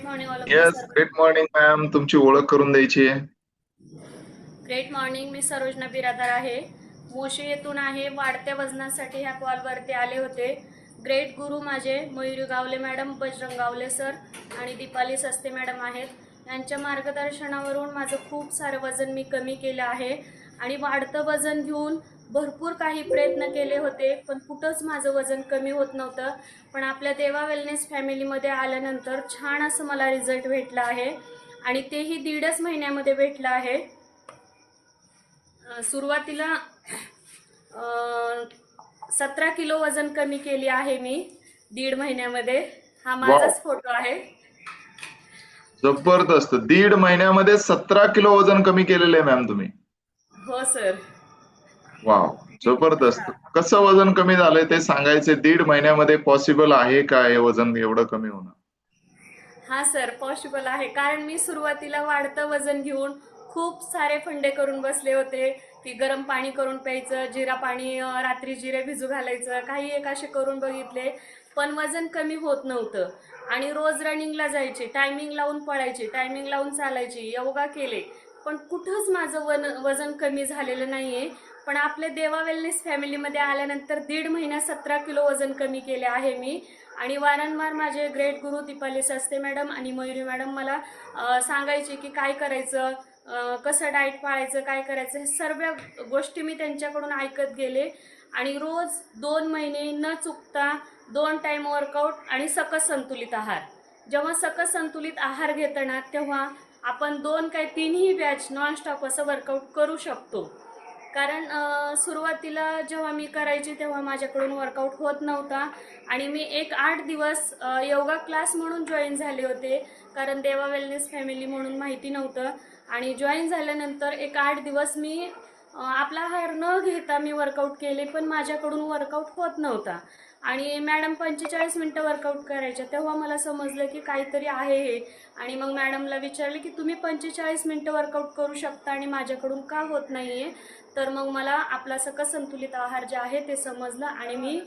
Great morning all of you yes, sir. Great morning ma'am. तुमची ओळख करून द्यायची आहे. Great morning. मी सरोजना बिरादार आहे. मोशी येथून आहे. वाढत्या वजनासाठी ह्या कॉलवरती आले होते. ग्रेट गुरु माझे मयुरी गावले मॅडम, बजरंग गावले सर आणि दीपाली सस्ते मॅडम आहेत. यांच्या मार्गदर्शनावरून माझं खूप सारं वजन मी कमी केलं आहे आणि वाढतं वजन घेऊन भरपूर काही प्रयत्न केले होते, पण कुठंच माझं वजन कमी होत नव्हतं. पण आपल्या देवा वेलनेस फॅमिलीमध्ये आल्यानंतर छान असं मला रिझल्ट भेटला आहे आणि तेही 1.5 महिन्यामध्ये भेटलं आहे. सुरुवातीला 17 किलो वजन कमी केली आहे मी 1.5 महिन्यामध्ये. हा वाव, माझाच फोटो आहे. जबरदस्त. 1.5 महिन्यामध्ये 17 किलो वजन कमी केलेलं आहे मॅम तुम्ही. हो सर. वाव, जबरदस्त. कसं वजन कमी झालंय ते सांगायचे. 1.5 महिन्यामध्ये पॉसिबल आहे का हे वजन एवढं कमी होणं? हा सर, पॉसिबल आहे. कारण मी सुरुवातीला वाढतं वजन घेऊन खूप सारे फंडे करून बसले होते की गरम पाणी करून प्यायचं, जिरा पाणी, रात्री जिरे भिजू घालायचं, काही एक असे करून बघितले, पण वजन कमी होत नव्हतं. आणि रोज रनिंगला जायचे, टायमिंग लावून पळायचे, टायमिंग लावून चालायची, योगा केले, पण कुठंच माझं वजन कमी झालेलं नाहीये. पण आपल्या देवा वेलनेस फॅमिलीमध्ये आल्यानंतर 1.5 महिन्यात 17 किलो वजन कमी केले आहे मी. आणि वारंवार माझे ग्रेट गुरु दीपाली सस्ते मॅडम आणि मयुरी मॅडम मला सांगायचे की काय करायचं, कसं डाएट पाळायचं, काय करायचं, हे सर्व गोष्टी मी त्यांच्याकडून ऐकत गेले. आणि रोज 2 महिने न चुकता 2 टाइम वर्कआउट आणि सकस संतुलित आहार. जेव्हा सकस संतुलित आहार घेतो ना, तेव्हा आपण 2 काय 3ही बॅच नॉनस्टॉप असं वर्कआउट करू शकतो. कारण सुरुवातीला जेव्हा मी करायची तेव्हा माझ्याकडून वर्कआउट होत नव्हता आणि मी 8 दिवस योगा क्लास म्हणून जॉईन झाले होते. कारण देवा वेलनेस फॅमिली म्हणून माहिती नव्हतं. आणि जॉईन झाल्यानंतर 8 दिवस मी आपला आहार न घेता मी वर्कआउट केले, पण माझ्याकडून वर्कआउट होत नव्हता. आणि मॅडम 45 मिनटं वर्कआउट करायच्या, तेव्हा मला समजलं की काहीतरी आहे हे. आणि मग मॅडमला विचारले की तुम्ही 45 मिनटं वर्कआउट करू शकता आणि माझ्याकडून का होत नाहीये. तर मग मला आपला सकस संतुलित आहार जे आहे ते समजलं आणि मी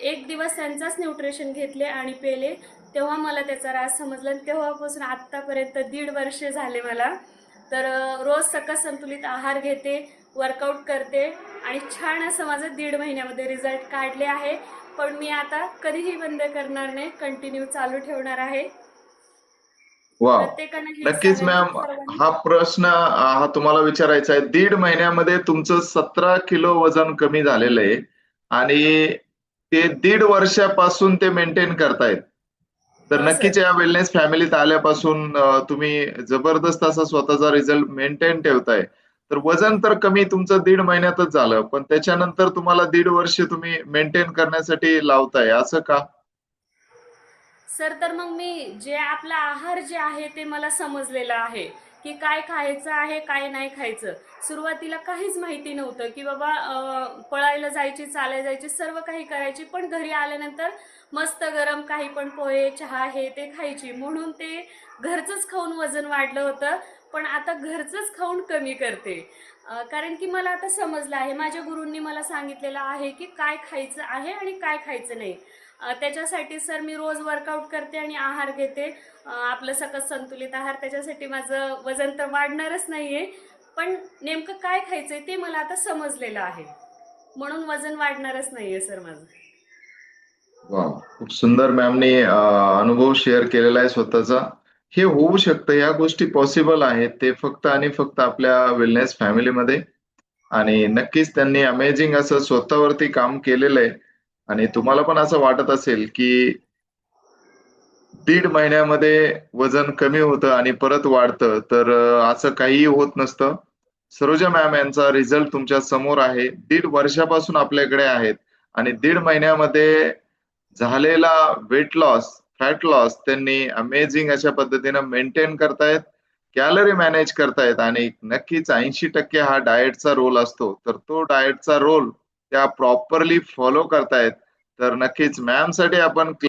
1 दिवस त्यांचाच न्यूट्रिशन घेतले आणि पेले. तेव्हा मला त्याचा राज समजला आणि तेव्हापासून आत्तापर्यंत 1.5 वर्ष झाले मला. तर रोज सकस संतुलित आहार घेते, वर्कआउट करते आणि छान असं माझं 1.5 महिन्यामध्ये रिझल्ट काढले आहे. पण मी आता कधीही बंद करणार नाही, कंटिन्यू चालू ठेवणार आहे. वाव, प्रत्येकाने हे नक्कीच सांगेन की मॅम. सर्वांनी. हा प्रश्न हा तुम्हाला विचारायचा आहे. 1.5 महिन्यामध्ये तुमचं 17 किलो वजन कमी झालेलं आहे आणि ते 1.5 वर्षापासून ते मेंटेन करतायत. तर हो नक्कीच सर. या वेलनेस फॅमिलीत आल्यापासून तुम्ही जबरदस्त असा स्वतःचा रिझल्ट मेंटेन ठेवताय. तर वजन तर कमी तुमचं 1.5 महिन्यातच झालं, पण त्याच्यानंतर तुम्हाला 1.5 वर्ष तुम्ही मेंटेन करण्यासाठी लावताय, असं का? सर, तर मग मी जे आपला आहार जे आहे ते मला समजलेलं आहे की काय खायचं आहे, काय नाही खायचं. सुरुवातीला काहीच माहिती नव्हतं की बाबा पळायला जायची, चालायला जायची, सर्व काही करायची, पण घरी आल्यानंतर मस्त गरम काही पण पोहे, चहा हे ते खायची. म्हणून ते घरचंच खाऊन वजन वाढलं होतं. पण आता घरचंच खाऊन कमी करते. कारण की मला आता समजलं आहे, माझ्या गुरूंनी मला सांगितलेलं आहे की काय खायचं आहे आणि काय खायचं नाही. त्याच्यासाठी सर मी रोज वर्कआउट करते आणि आहार घेते, आपलं सकस संतुलित आहार. त्याच्यासाठी माझं वजन तर वाढणारच नाहीये, पण नेमकं काय खायचंय ते मला आता समजलेलं आहे, म्हणून वजन वाढणारच नाहीये सर माझं. वा, खूप सुंदर मॅमने अनुभव शेअर केलेला आहे स्वतःचा. हे होऊ शकतं, या गोष्टी पॉसिबल आहेत. ते फक्त आणि फक्त आपल्या वेलनेस फॅमिलीमध्ये. आणि नक्कीच त्यांनी अमेझिंग असं स्वतःवरती काम केलेलं आहे. आणि तुम्हाला पण असं वाटत असेल की 1.5 महिन्यामध्ये वजन कमी होतं आणि परत वाढतं, तर असं काहीही होत नसतं. सरोजा मॅम यांचा रिझल्ट तुमच्या समोर आहे. 1.5 वर्षापासून आपल्याकडे आहेत आणि 1.5 महिन्यामध्ये झालेला वेट लॉस, फॅट लॉस त्यांनी अमेझिंग अशा पद्धतीनं मेंटेन करतायत. कॅलरी मॅनेज करतायत आणि नक्कीच 80% हा डाएटचा रोल असतो. तर तो डाएटचा रोल त्या प्रॉपरली फॉलो करतायत. तर नक्कीच मॅमसाठी आपण